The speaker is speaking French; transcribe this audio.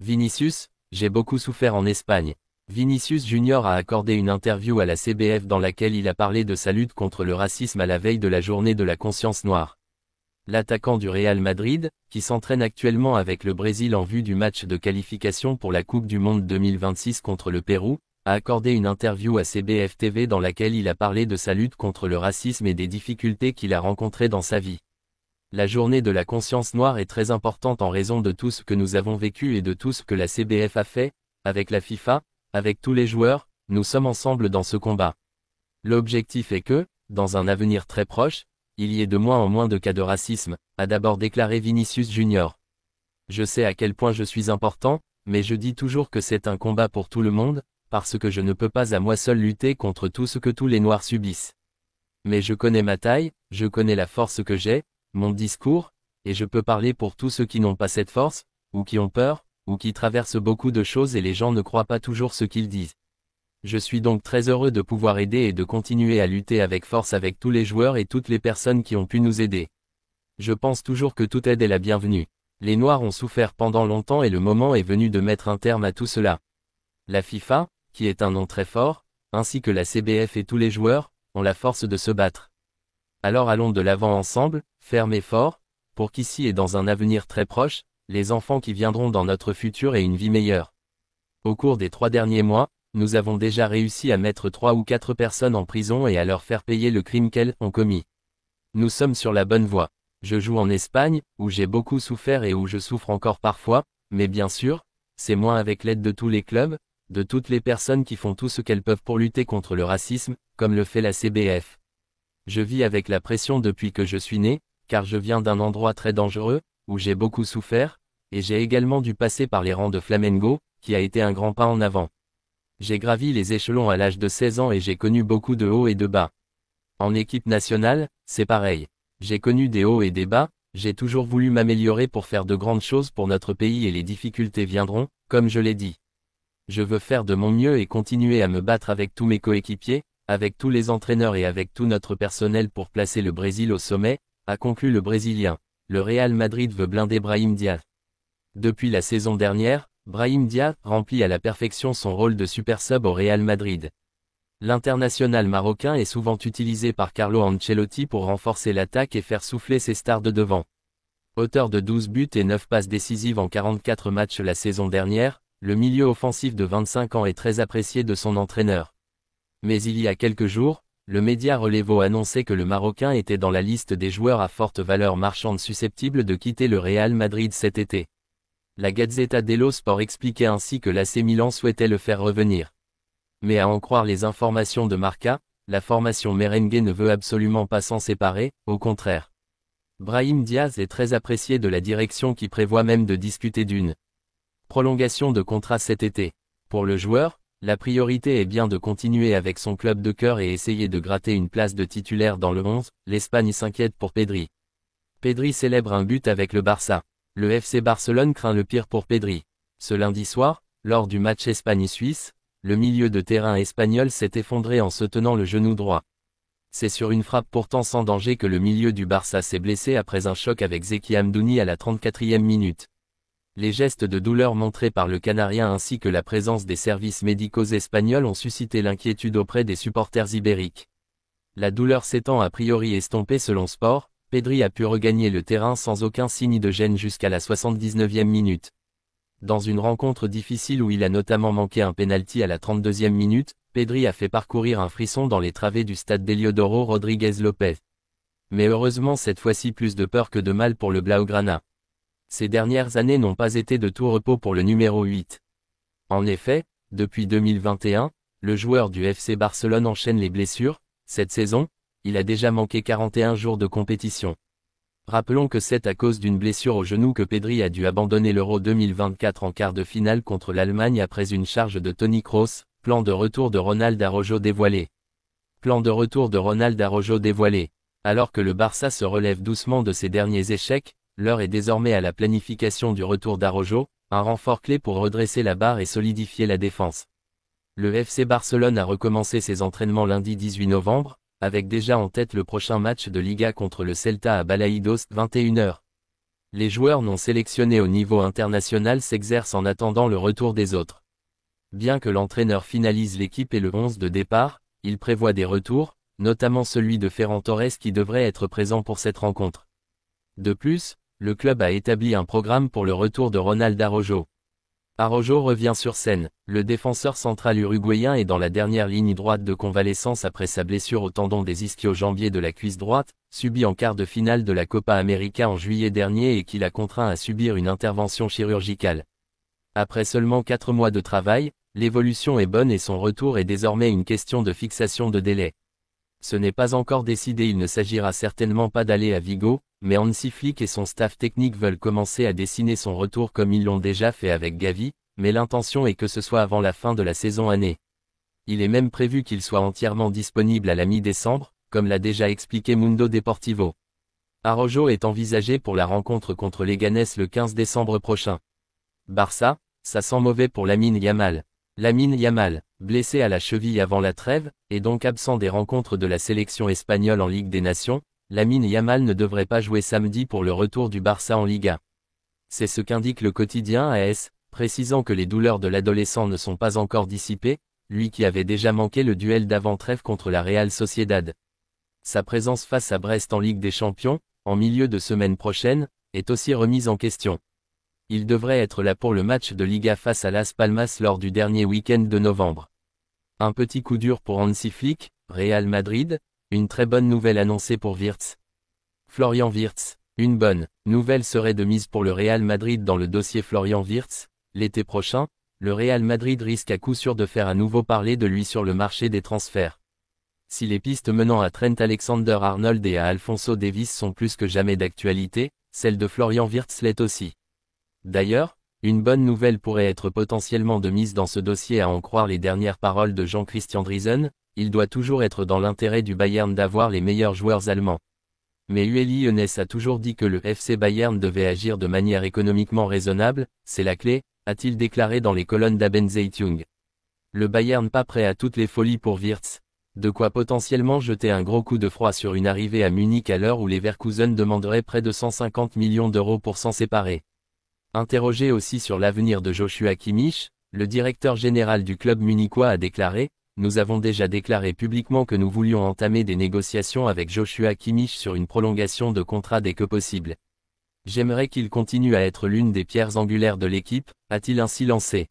Vinicius, j'ai beaucoup souffert en Espagne. Vinicius Junior a accordé une interview à la CBF dans laquelle il a parlé de sa lutte contre le racisme à la veille de la journée de la conscience noire. L'attaquant du Real Madrid, qui s'entraîne actuellement avec le Brésil en vue du match de qualification pour la Coupe du Monde 2026 contre le Pérou, a accordé une interview à CBF TV dans laquelle il a parlé de sa lutte contre le racisme et des difficultés qu'il a rencontrées dans sa vie. La journée de la conscience noire est très importante en raison de tout ce que nous avons vécu et de tout ce que la CBF a fait, avec la FIFA, avec tous les joueurs, nous sommes ensemble dans ce combat. L'objectif est que, dans un avenir très proche, il y ait de moins en moins de cas de racisme, a d'abord déclaré Vinicius Junior. Je sais à quel point je suis important, mais je dis toujours que c'est un combat pour tout le monde, parce que je ne peux pas à moi seul lutter contre tout ce que tous les Noirs subissent. Mais je connais ma taille, je connais la force que j'ai, mon discours, et je peux parler pour tous ceux qui n'ont pas cette force, ou qui ont peur, ou qui traversent beaucoup de choses et les gens ne croient pas toujours ce qu'ils disent. Je suis donc très heureux de pouvoir aider et de continuer à lutter avec force avec tous les joueurs et toutes les personnes qui ont pu nous aider. Je pense toujours que toute aide est la bienvenue. Les Noirs ont souffert pendant longtemps et le moment est venu de mettre un terme à tout cela. La FIFA, qui est un nom très fort, ainsi que la CBF et tous les joueurs, ont la force de se battre. Alors allons de l'avant ensemble, ferme et fort, pour qu'ici et dans un avenir très proche, les enfants qui viendront dans notre futur aient une vie meilleure. Au cours des 3 derniers mois, nous avons déjà réussi à mettre 3 ou 4 personnes en prison et à leur faire payer le crime qu'elles ont commis. Nous sommes sur la bonne voie. Je joue en Espagne, où j'ai beaucoup souffert et où je souffre encore parfois, mais bien sûr, c'est moins avec l'aide de tous les clubs, de toutes les personnes qui font tout ce qu'elles peuvent pour lutter contre le racisme, comme le fait la CBF. Je vis avec la pression depuis que je suis né, car je viens d'un endroit très dangereux, où j'ai beaucoup souffert, et j'ai également dû passer par les rangs de Flamengo, qui a été un grand pas en avant. J'ai gravi les échelons à l'âge de 16 ans et j'ai connu beaucoup de hauts et de bas. En équipe nationale, c'est pareil. J'ai connu des hauts et des bas, j'ai toujours voulu m'améliorer pour faire de grandes choses pour notre pays et les difficultés viendront, comme je l'ai dit. Je veux faire de mon mieux et continuer à me battre avec tous mes coéquipiers, avec tous les entraîneurs et avec tout notre personnel pour placer le Brésil au sommet, a conclu le Brésilien. Le Real Madrid veut blinder Brahim Diaz. Depuis la saison dernière, Brahim Diaz remplit à la perfection son rôle de super sub au Real Madrid. L'international marocain est souvent utilisé par Carlo Ancelotti pour renforcer l'attaque et faire souffler ses stars de devant. Auteur de 12 buts et 9 passes décisives en 44 matchs la saison dernière, le milieu offensif de 25 ans est très apprécié de son entraîneur. Mais il y a quelques jours, le média Relevo annonçait que le Marocain était dans la liste des joueurs à forte valeur marchande susceptibles de quitter le Real Madrid cet été. La Gazzetta dello Sport expliquait ainsi que l'AC Milan souhaitait le faire revenir. Mais à en croire les informations de Marca, la formation merengue ne veut absolument pas s'en séparer, au contraire. Brahim Diaz est très apprécié de la direction qui prévoit même de discuter d'une prolongation de contrat cet été. Pour le joueur, la priorité est bien de continuer avec son club de cœur et essayer de gratter une place de titulaire dans le 11, l'Espagne s'inquiète pour Pedri. Pedri célèbre un but avec le Barça. Le FC Barcelone craint le pire pour Pedri. Ce lundi soir, lors du match Espagne-Suisse, le milieu de terrain espagnol s'est effondré en se tenant le genou droit. C'est sur une frappe pourtant sans danger que le milieu du Barça s'est blessé après un choc avec Zeki Hamdouni à la 34e minute. Les gestes de douleur montrés par le Canarien ainsi que la présence des services médicaux espagnols ont suscité l'inquiétude auprès des supporters ibériques. La douleur s'étant a priori estompée selon Sport, Pedri a pu regagner le terrain sans aucun signe de gêne jusqu'à la 79e minute. Dans une rencontre difficile où il a notamment manqué un pénalty à la 32e minute, Pedri a fait parcourir un frisson dans les travées du stade d'Eliodoro Rodríguez Lopez. Mais heureusement cette fois-ci plus de peur que de mal pour le Blaugrana. Ces dernières années n'ont pas été de tout repos pour le numéro 8. En effet, depuis 2021, le joueur du FC Barcelone enchaîne les blessures. Cette saison, il a déjà manqué 41 jours de compétition. Rappelons que c'est à cause d'une blessure au genou que Pedri a dû abandonner l'Euro 2024 en quart de finale contre l'Allemagne après une charge de Toni Kroos, plan de retour de Ronald Araujo dévoilé. Plan de retour de Ronald Araujo dévoilé. Alors que le Barça se relève doucement de ses derniers échecs, l'heure est désormais à la planification du retour d'Araujo, un renfort clé pour redresser la barre et solidifier la défense. Le FC Barcelone a recommencé ses entraînements lundi 18 novembre, avec déjà en tête le prochain match de Liga contre le Celta à Balaídos, 21h. Les joueurs non sélectionnés au niveau international s'exercent en attendant le retour des autres. Bien que l'entraîneur finalise l'équipe et le 11 de départ, il prévoit des retours, notamment celui de Ferran Torres qui devrait être présent pour cette rencontre. De plus, le club a établi un programme pour le retour de Ronald Araujo. Araujo revient sur scène, le défenseur central uruguayen est dans la dernière ligne droite de convalescence après sa blessure au tendon des ischio-jambiers de la cuisse droite, subie en quart de finale de la Copa América en juillet dernier et qui l'a contraint à subir une intervention chirurgicale. Après seulement 4 mois de travail, l'évolution est bonne et son retour est désormais une question de fixation de délai. Ce n'est pas encore décidé, il ne s'agira certainement pas d'aller à Vigo, mais Hansi Flick et son staff technique veulent commencer à dessiner son retour comme ils l'ont déjà fait avec Gavi, mais l'intention est que ce soit avant la fin de la saison année. Il est même prévu qu'il soit entièrement disponible à la mi-décembre, comme l'a déjà expliqué Mundo Deportivo. Araujo est envisagé pour la rencontre contre Leganés le 15 décembre prochain. Barça, ça sent mauvais pour Lamine Yamal. Lamine Yamal, blessé à la cheville avant la trêve, et donc absent des rencontres de la sélection espagnole en Ligue des Nations, Lamine Yamal ne devrait pas jouer samedi pour le retour du Barça en Liga. C'est ce qu'indique le quotidien AS, précisant que les douleurs de l'adolescent ne sont pas encore dissipées, lui qui avait déjà manqué le duel d'avant-trêve contre la Real Sociedad. Sa présence face à Brest en Ligue des Champions, en milieu de semaine prochaine, est aussi remise en question. Il devrait être là pour le match de Liga face à Las Palmas lors du dernier week-end de novembre. Un petit coup dur pour Hansi Flick, Real Madrid, une très bonne nouvelle annoncée pour Wirtz. Florian Wirtz, une bonne nouvelle serait de mise pour le Real Madrid dans le dossier Florian Wirtz. L'été prochain, le Real Madrid risque à coup sûr de faire à nouveau parler de lui sur le marché des transferts. Si les pistes menant à Trent Alexander-Arnold et à Alphonso Davies sont plus que jamais d'actualité, celle de Florian Wirtz l'est aussi. D'ailleurs, une bonne nouvelle pourrait être potentiellement de mise dans ce dossier à en croire les dernières paroles de Jean-Christian Driesen, il doit toujours être dans l'intérêt du Bayern d'avoir les meilleurs joueurs allemands. Mais Uli Hoeneß a toujours dit que le FC Bayern devait agir de manière économiquement raisonnable, c'est la clé, a-t-il déclaré dans les colonnes d'Aben Zeitung. Le Bayern pas prêt à toutes les folies pour Wirtz. De quoi potentiellement jeter un gros coup de froid sur une arrivée à Munich à l'heure où les Leverkusen demanderaient près de 150 millions d'euros pour s'en séparer. Interrogé aussi sur l'avenir de Joshua Kimmich, le directeur général du club munichois a déclaré « Nous avons déjà déclaré publiquement que nous voulions entamer des négociations avec Joshua Kimmich sur une prolongation de contrat dès que possible. J'aimerais qu'il continue à être l'une des pierres angulaires de l'équipe », a-t-il ainsi lancé.